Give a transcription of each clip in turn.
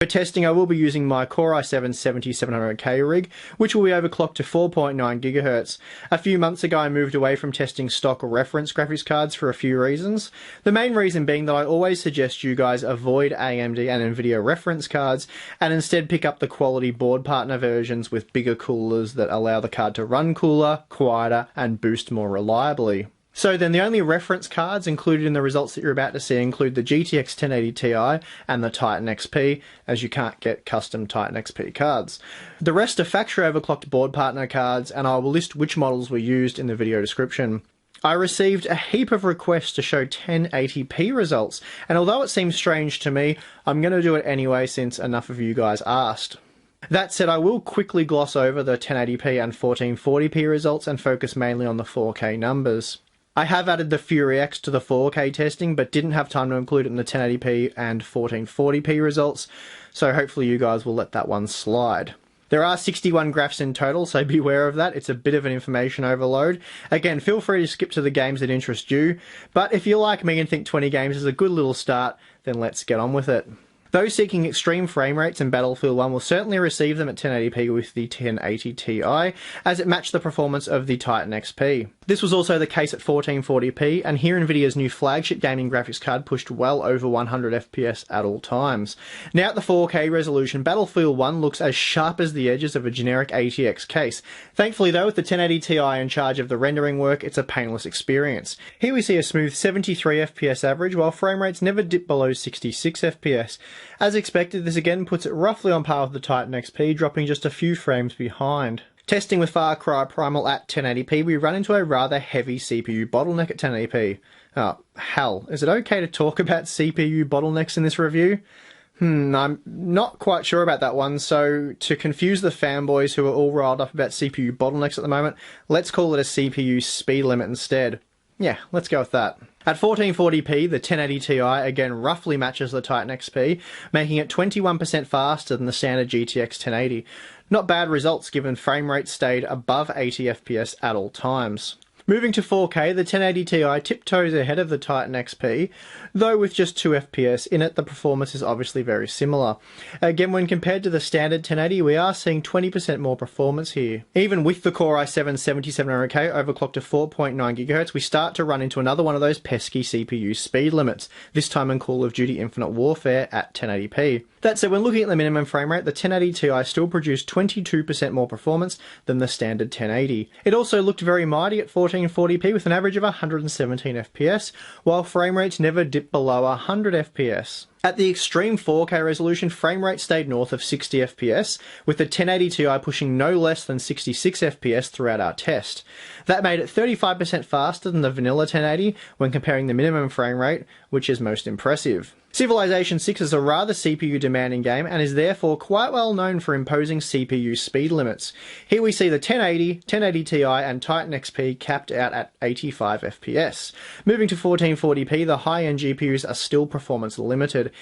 For testing, I will be using my Core i7-7700K rig, which will be overclocked to 4.9 GHz. A few months ago, I moved away from testing stock reference graphics cards for a few reasons. The main reason being that I always suggest you guys avoid AMD and Nvidia reference cards and instead pick up the quality board partner versions with bigger coolers that allow the card to run cooler, quieter, and boost more reliably. So then the only reference cards included in the results that you're about to see include the GTX 1080 Ti and the Titan XP, as you can't get custom Titan XP cards. The rest are factory overclocked board partner cards, and I will list which models were used in the video description. I received a heap of requests to show 1080p results, and although it seems strange to me, I'm going to do it anyway since enough of you guys asked. That said, I will quickly gloss over the 1080p and 1440p results and focus mainly on the 4K numbers. I have added the Fury X to the 4K testing, but didn't have time to include it in the 1080p and 1440p results, so hopefully you guys will let that one slide. There are 61 graphs in total, so beware of that. It's a bit of an information overload. Again, feel free to skip to the games that interest you, but if you're like me and think 20 games is a good little start, then let's get on with it. Those seeking extreme frame rates in Battlefield 1 will certainly receive them at 1080p with the 1080 Ti, as it matched the performance of the Titan XP. This was also the case at 1440p, and here Nvidia's new flagship gaming graphics card pushed well over 100 FPS at all times. Now at the 4K resolution, Battlefield 1 looks as sharp as the edges of a generic ATX case. Thankfully though, with the 1080 Ti in charge of the rendering work, it's a painless experience. Here we see a smooth 73 FPS average, while frame rates never dip below 66 FPS. As expected, this again puts it roughly on par with the Titan XP, dropping just a few frames behind. Testing with Far Cry Primal at 1080p, we run into a rather heavy CPU bottleneck at 1080p. Oh, hell, is it okay to talk about CPU bottlenecks in this review? I'm not quite sure about that one, so to confuse the fanboys who are all riled up about CPU bottlenecks at the moment, let's call it a CPU speed limit instead. Yeah, let's go with that. At 1440p, the 1080 Ti again roughly matches the Titan XP, making it 21% faster than the standard GTX 1080. Not bad results given frame rates stayed above 80 FPS at all times. Moving to 4K, the 1080 Ti tiptoes ahead of the Titan XP, though with just 2 FPS in it, the performance is obviously very similar. Again, when compared to the standard 1080, we are seeing 20% more performance here. Even with the Core i7-7700K overclocked to 4.9 GHz, we start to run into another one of those pesky CPU speed limits, this time in Call of Duty Infinite Warfare at 1080p. That said, when looking at the minimum frame rate, the 1080 Ti still produced 22% more performance than the standard 1080. It also looked very mighty at 1440p with an average of 117 FPS, while frame rates never dipped below 100 FPS. At the extreme 4K resolution, frame rate stayed north of 60 FPS, with the 1080 Ti pushing no less than 66 FPS throughout our test. That made it 35% faster than the vanilla 1080 when comparing the minimum frame rate, which is most impressive. Civilization 6 is a rather CPU demanding game and is therefore quite well known for imposing CPU speed limits. Here we see the 1080, 1080 Ti and Titan XP capped out at 85 FPS. Moving to 1440p, the high-end GPUs are still performance limited.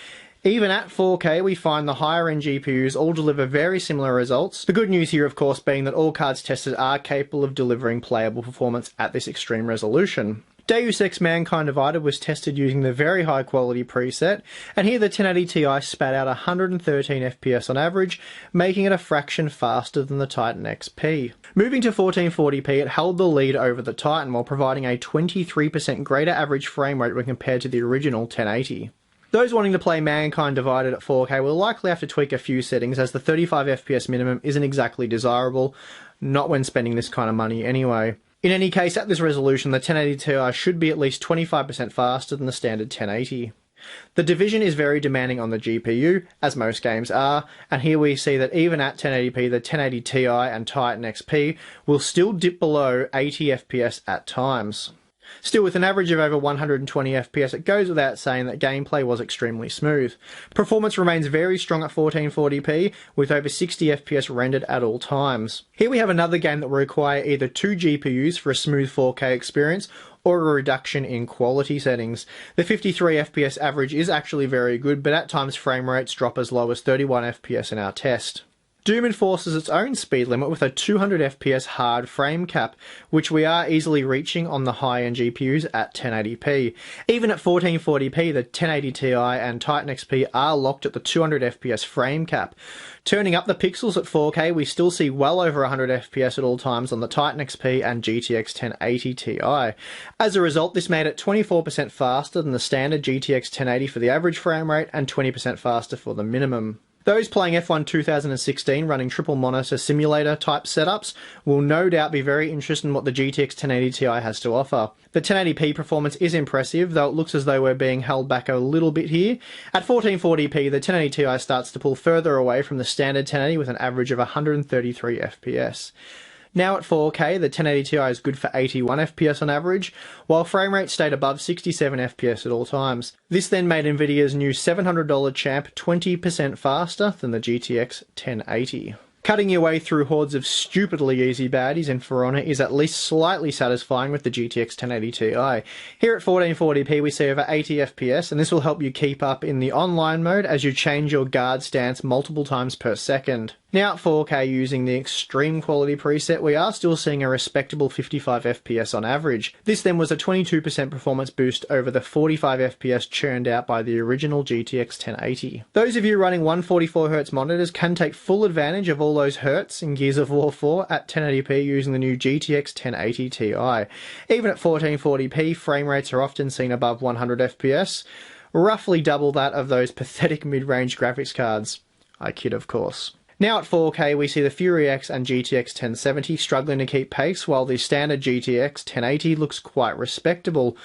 Even at 4K, we find the higher-end GPUs all deliver very similar results. The good news here, of course, being that all cards tested are capable of delivering playable performance at this extreme resolution. Deus Ex Mankind Divided was tested using the very high quality preset, and here the 1080 Ti spat out 113 FPS on average, making it a fraction faster than the Titan XP. Moving to 1440p, it held the lead over the Titan while providing a 23% greater average frame rate when compared to the original 1080. Those wanting to play Mankind Divided at 4K will likely have to tweak a few settings, as the 35 FPS minimum isn't exactly desirable, not when spending this kind of money anyway. In any case, at this resolution, the 1080 Ti should be at least 25% faster than the standard 1080. The Division is very demanding on the GPU, as most games are, and here we see that even at 1080p, the 1080 Ti and Titan XP will still dip below 80 FPS at times. Still, with an average of over 120 FPS, it goes without saying that gameplay was extremely smooth. Performance remains very strong at 1440p, with over 60 FPS rendered at all times. Here we have another game that will require either 2 GPUs for a smooth 4K experience, or a reduction in quality settings. The 53 FPS average is actually very good, but at times frame rates drop as low as 31 FPS in our test. Doom enforces its own speed limit with a 200 FPS hard frame cap, which we are easily reaching on the high-end GPUs at 1080p. Even at 1440p, the 1080 Ti and Titan XP are locked at the 200 FPS frame cap. Turning up the pixels at 4K, we still see well over 100 FPS at all times on the Titan XP and GTX 1080 Ti. As a result, this made it 24% faster than the standard GTX 1080 for the average frame rate and 20% faster for the minimum. Those playing F1 2016 running triple monitor simulator type setups will no doubt be very interested in what the GTX 1080 Ti has to offer. The 1080p performance is impressive, though it looks as though we're being held back a little bit here. At 1440p, the 1080 Ti starts to pull further away from the standard 1080 with an average of 133 FPS. Now at 4K, the 1080 Ti is good for 81 FPS on average, while frame rate stayed above 67 FPS at all times. This then made Nvidia's new $700 champ 20% faster than the GTX 1080. Cutting your way through hordes of stupidly easy baddies in For Honor is at least slightly satisfying with the GTX 1080 Ti. Here at 1440p we see over 80 FPS, and this will help you keep up in the online mode as you change your guard stance multiple times per second. Now at 4K using the extreme quality preset, we are still seeing a respectable 55 FPS on average. This then was a 22% performance boost over the 45 FPS churned out by the original GTX 1080. Those of you running 144Hz monitors can take full advantage of all those hertz in Gears of War 4 at 1080p using the new GTX 1080 Ti. Even at 1440p, frame rates are often seen above 100 FPS, roughly double that of those pathetic mid-range graphics cards. I kid, of course. Now at 4K, we see the Fury X and GTX 1070 struggling to keep pace, while the standard GTX 1080 looks quite respectable.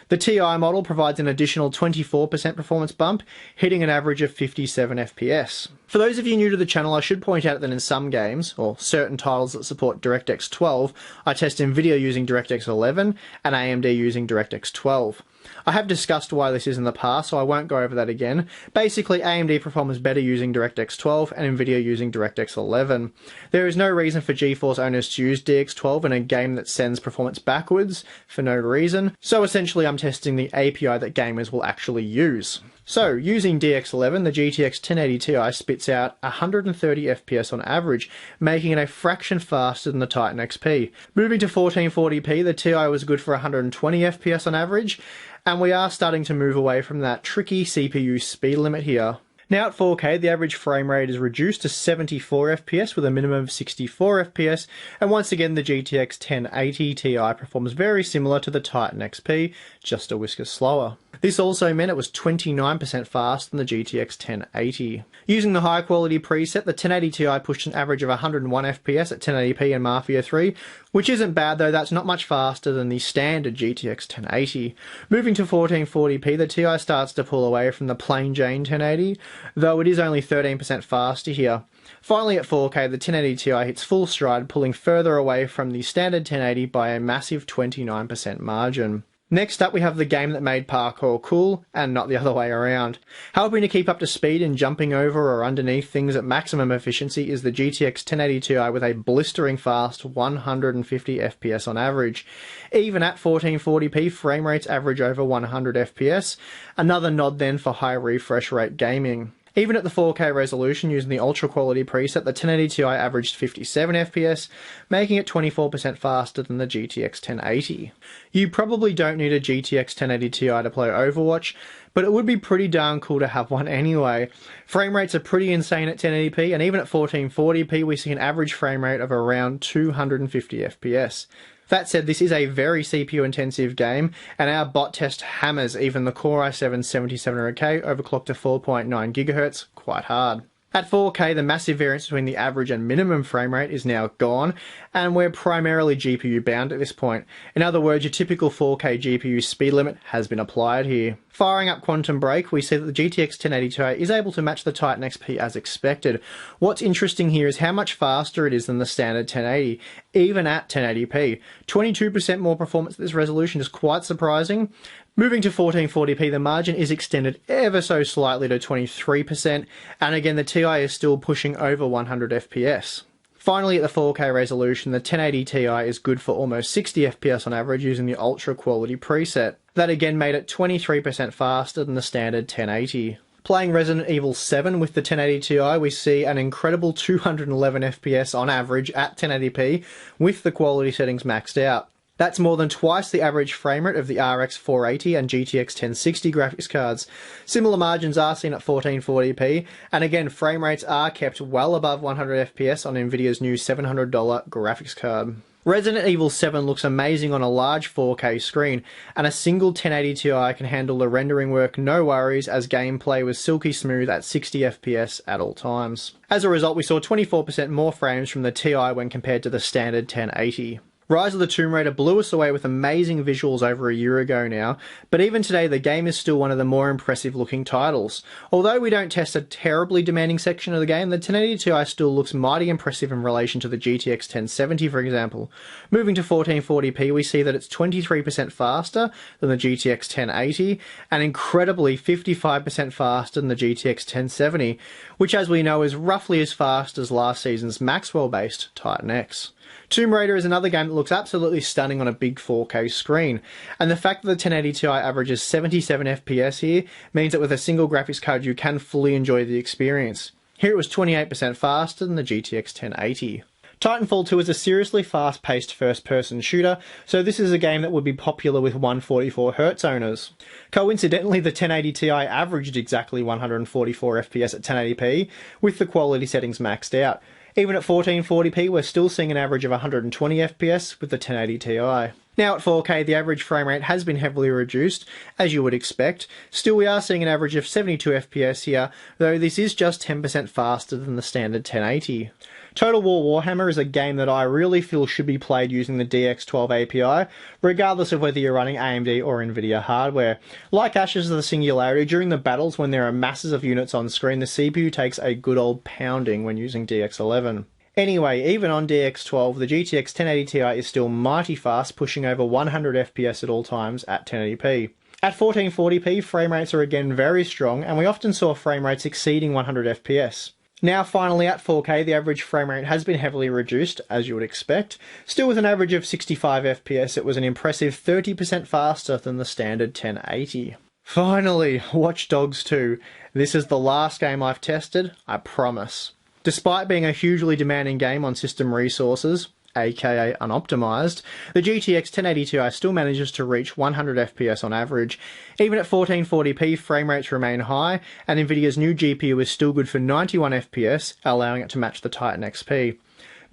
The Ti model provides an additional 24% performance bump, hitting an average of 57 FPS. For those of you new to the channel, I should point out that in some games, or certain titles that support DirectX 12, I test NVIDIA using DirectX 11 and AMD using DirectX 12. I have discussed why this is in the past, so I won't go over that again. Basically, AMD performs better using DirectX 12 and NVIDIA using DirectX 11. There is no reason for GeForce owners to use DX12 in a game that sends performance backwards for no reason, so essentially I'm testing the API that gamers will actually use. So, using DX11, the GTX 1080 Ti spits out 130 FPS on average, making it a fraction faster than the Titan XP. Moving to 1440p, the Ti was good for 120 FPS on average, and we are starting to move away from that tricky CPU speed limit here. Now at 4K, the average frame rate is reduced to 74 FPS with a minimum of 64 FPS, and once again the GTX 1080 Ti performs very similar to the Titan XP, just a whisker slower. This also meant it was 29% faster than the GTX 1080. Using the high quality preset, the 1080 Ti pushed an average of 101 FPS at 1080p in Mafia 3, which isn't bad though. That's not much faster than the standard GTX 1080. Moving to 1440p, the Ti starts to pull away from the plain Jane 1080, though it is only 13% faster here. Finally at 4K, the 1080 Ti hits full stride, pulling further away from the standard 1080 by a massive 29% margin. Next up we have the game that made parkour cool, and not the other way around. Helping to keep up to speed and jumping over or underneath things at maximum efficiency is the GTX 1080 Ti with a blistering fast 150 FPS on average. Even at 1440p, frame rates average over 100 FPS, another nod then for high refresh rate gaming. Even at the 4K resolution using the ultra quality preset, the 1080 Ti averaged 57 FPS, making it 24% faster than the GTX 1080. You probably don't need a GTX 1080 Ti to play Overwatch, but it would be pretty darn cool to have one anyway. Frame rates are pretty insane at 1080p, and even at 1440p we see an average frame rate of around 250 FPS. That said, this is a very CPU intensive game, and our bot test hammers even the Core i7-7700K overclocked to 4.9 GHz quite hard. At 4K, the massive variance between the average and minimum frame rate is now gone, and we're primarily GPU bound at this point. In other words, your typical 4K GPU speed limit has been applied here. Firing up Quantum Break, we see that the GTX 1080 Ti is able to match the Titan XP as expected. What's interesting here is how much faster it is than the standard 1080, even at 1080p. 22% more performance at this resolution is quite surprising. Moving to 1440p, the margin is extended ever so slightly to 23%, and again the Ti is still pushing over 100 FPS. Finally, at the 4K resolution, the 1080 Ti is good for almost 60 FPS on average using the ultra quality preset. That again made it 23% faster than the standard 1080. Playing Resident Evil 7 with the 1080 Ti, we see an incredible 211 FPS on average at 1080p with the quality settings maxed out. That's more than twice the average frame rate of the RX 480 and GTX 1060 graphics cards. Similar margins are seen at 1440p, and again, frame rates are kept well above 100 FPS on Nvidia's new $700 graphics card. Resident Evil 7 looks amazing on a large 4K screen, and a single 1080 Ti can handle the rendering work no worries, as gameplay was silky smooth at 60 FPS at all times. As a result, we saw 24% more frames from the Ti when compared to the standard 1080. Rise of the Tomb Raider blew us away with amazing visuals over a year ago now, but even today the game is still one of the more impressive looking titles. Although we don't test a terribly demanding section of the game, the 1080 Ti still looks mighty impressive in relation to the GTX 1070 for example. Moving to 1440p, we see that it's 23% faster than the GTX 1080, and incredibly 55% faster than the GTX 1070, which as we know is roughly as fast as last season's Maxwell-based Titan X. Tomb Raider is another game that looks absolutely stunning on a big 4K screen, and the fact that the 1080 Ti averages 77 FPS here means that with a single graphics card you can fully enjoy the experience. Here it was 28% faster than the GTX 1080. Titanfall 2 is a seriously fast-paced first-person shooter, so this is a game that would be popular with 144Hz owners. Coincidentally, the 1080 Ti averaged exactly 144 FPS at 1080p, with the quality settings maxed out. Even at 1440p, we're still seeing an average of 120 FPS with the 1080 Ti. Now at 4K, the average frame rate has been heavily reduced, as you would expect. Still, we are seeing an average of 72 FPS here, though this is just 10% faster than the standard 1080. Total War Warhammer is a game that I really feel should be played using the DX12 API, regardless of whether you're running AMD or Nvidia hardware. Like Ashes of the Singularity, during the battles when there are masses of units on screen, the CPU takes a good old pounding when using DX11. Anyway, even on DX12, the GTX 1080 Ti is still mighty fast, pushing over 100 FPS at all times at 1080p. At 1440p, frame rates are again very strong, and we often saw frame rates exceeding 100 FPS. Now finally at 4K, the average frame rate has been heavily reduced, as you would expect. Still with an average of 65 FPS, it was an impressive 30% faster than the standard 1080. Finally, Watch Dogs 2. This is the last game I've tested, I promise. Despite being a hugely demanding game on system resources, aka unoptimized, the GTX 1080 Ti still manages to reach 100 FPS on average. Even at 1440p, frame rates remain high, and Nvidia's new GPU is still good for 91 FPS, allowing it to match the Titan XP.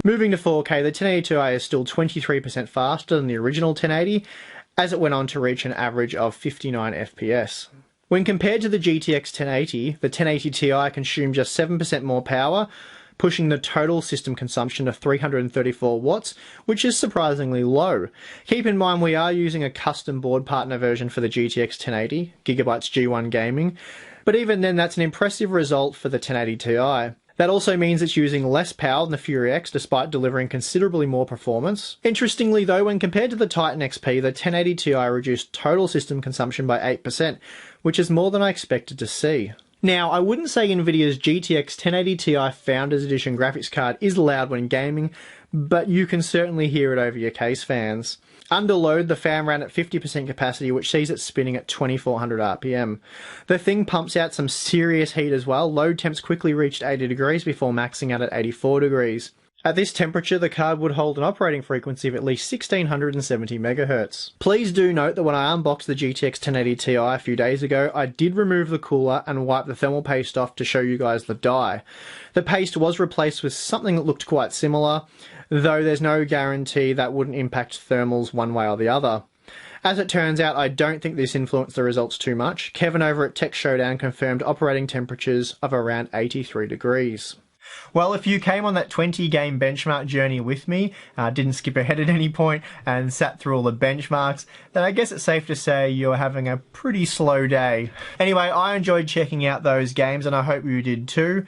Moving to 4K, the 1080 Ti is still 23% faster than the original 1080, as it went on to reach an average of 59 FPS. When compared to the GTX 1080, the 1080 Ti consumed just 7% more power, pushing the total system consumption to 334 watts, which is surprisingly low. Keep in mind we are using a custom board partner version for the GTX 1080, Gigabyte's G1 Gaming, but even then that's an impressive result for the 1080 Ti. That also means it's using less power than the Fury X despite delivering considerably more performance. Interestingly though, when compared to the Titan XP, the 1080 Ti reduced total system consumption by 8%, which is more than I expected to see. Now, I wouldn't say Nvidia's GTX 1080 Ti Founders Edition graphics card is loud when gaming, but you can certainly hear it over your case fans. Under load, the fan ran at 50% capacity, which sees it spinning at 2400 RPM. The thing pumps out some serious heat as well. Load temps quickly reached 80 degrees before maxing out at 84 degrees. At this temperature, the card would hold an operating frequency of at least 1670 MHz. Please do note that when I unboxed the GTX 1080 Ti a few days ago, I did remove the cooler and wipe the thermal paste off to show you guys the die. The paste was replaced with something that looked quite similar, though there's no guarantee that wouldn't impact thermals one way or the other. As it turns out, I don't think this influenced the results too much. Kevin over at Tech Showdown confirmed operating temperatures of around 83 degrees. Well, if you came on that 20-game benchmark journey with me, didn't skip ahead at any point, and sat through all the benchmarks, then I guess it's safe to say you're having a pretty slow day. Anyway, I enjoyed checking out those games, and I hope you did too.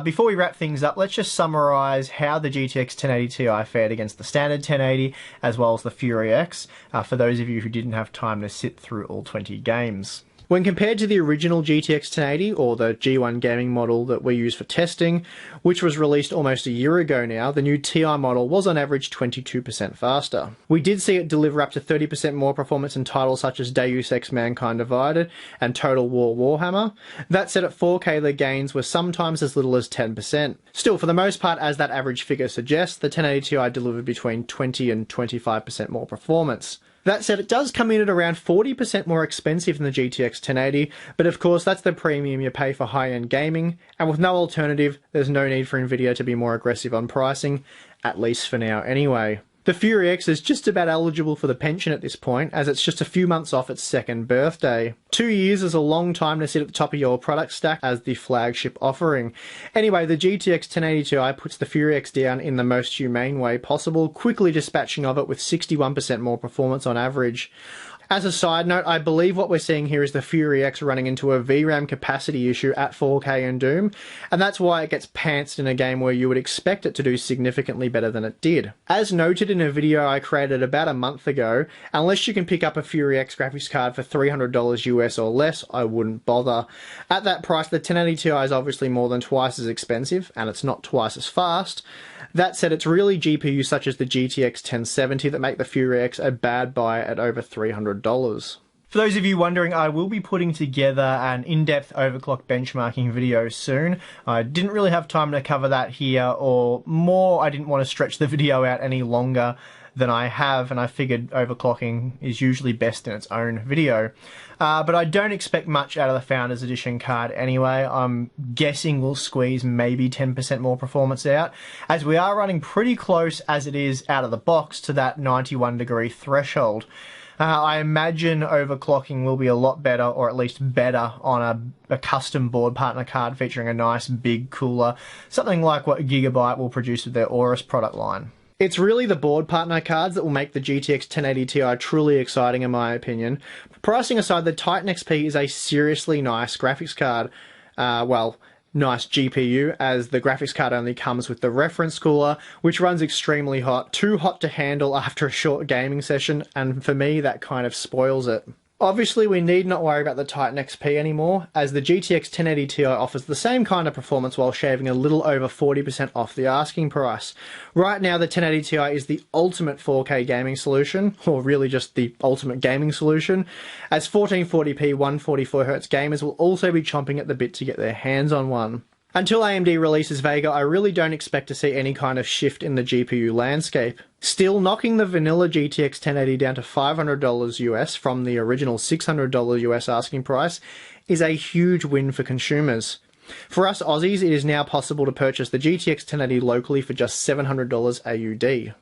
Before we wrap things up, let's just summarise how the GTX 1080 Ti fared against the standard 1080, as well as the Fury X, for those of you who didn't have time to sit through all 20 games. When compared to the original GTX 1080, or the G1 gaming model that we use for testing, which was released almost a year ago now, the new TI model was on average 22% faster. We did see it deliver up to 30% more performance in titles such as Deus Ex Mankind Divided and Total War Warhammer. That said, at 4K the gains were sometimes as little as 10%. Still, for the most part, as that average figure suggests, the 1080 Ti delivered between 20 and 25% more performance. That said, it does come in at around 40% more expensive than the GTX 1080, but of course that's the premium you pay for high-end gaming, and with no alternative, there's no need for Nvidia to be more aggressive on pricing, at least for now anyway. The Fury X is just about eligible for the pension at this point, as it's just a few months off its second birthday. 2 years is a long time to sit at the top of your product stack as the flagship offering. Anyway, the GTX 1080 Ti puts the Fury X down in the most humane way possible, quickly dispatching of it with 61% more performance on average. As a side note, I believe what we're seeing here is the Fury X running into a VRAM capacity issue at 4K in Doom, and that's why it gets pantsed in a game where you would expect it to do significantly better than it did. As noted in a video I created about a month ago, unless you can pick up a Fury X graphics card for $300 US or less, I wouldn't bother. At that price, the 1080 Ti is obviously more than twice as expensive, and it's not twice as fast. That said, it's really GPUs such as the GTX 1070 that make the Fury X a bad buy at over $300. For those of you wondering, I will be putting together an in-depth overclock benchmarking video soon. I didn't really have time to cover that here, or more, I didn't want to stretch the video out any longer than I have, and I figured overclocking is usually best in its own video. But I don't expect much out of the Founders Edition card anyway. I'm guessing we'll squeeze maybe 10% more performance out, as we are running pretty close as it is out of the box to that 91-degree threshold. I imagine overclocking will be a lot better, or at least better, on a custom board partner card featuring a nice big cooler, something like what Gigabyte will produce with their Aorus product line. It's really the board partner cards that will make the GTX 1080 Ti truly exciting in my opinion. Pricing aside, the Titan XP is a seriously nice graphics card. Nice GPU, as the graphics card only comes with the reference cooler, which runs extremely hot, too hot to handle after a short gaming session, and for me that kind of spoils it. Obviously, we need not worry about the Titan XP anymore, as the GTX 1080 Ti offers the same kind of performance while shaving a little over 40% off the asking price. Right now, the 1080 Ti is the ultimate 4K gaming solution, or really just the ultimate gaming solution, as 1440p 144Hz gamers will also be chomping at the bit to get their hands on one. Until AMD releases Vega, I really don't expect to see any kind of shift in the GPU landscape. Still, knocking the vanilla GTX 1080 down to $500 US from the original $600 US asking price is a huge win for consumers. For us Aussies, it is now possible to purchase the GTX 1080 locally for just $700 AUD.